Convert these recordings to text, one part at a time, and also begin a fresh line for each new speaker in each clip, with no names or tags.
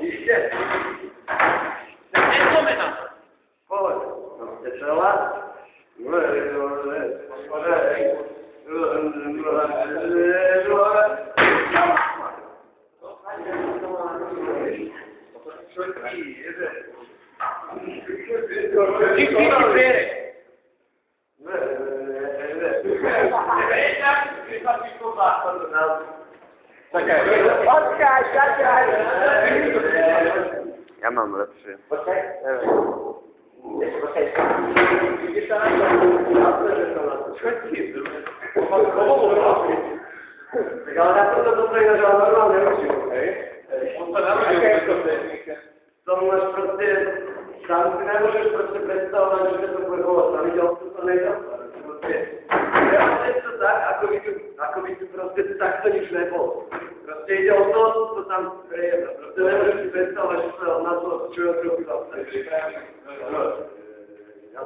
Iście?
Nie mamy na to.
Chodź. No, te czoła? Ja mam lepszy. Ale na pewno dobrego, że on normalnie robił. To masz prosty, tam ty nie możesz prosty predstawować, że to było tam idzie o to najlepsze. Jest to tak, ako by tu proste tak to niż lewo. Proste idzie o to, co tam jest. Proste nie możesz si predstavovať, že sa na to čujú trochu vlastne. Ja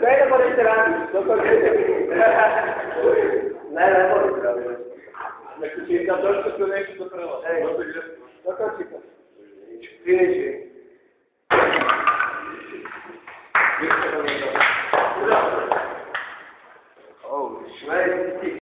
Daj na poď ešte rád, dokončite. Ne, neboli práve. Či tam trošku tu niečo doprelo. Dokončite. Finishing. Oh, švej.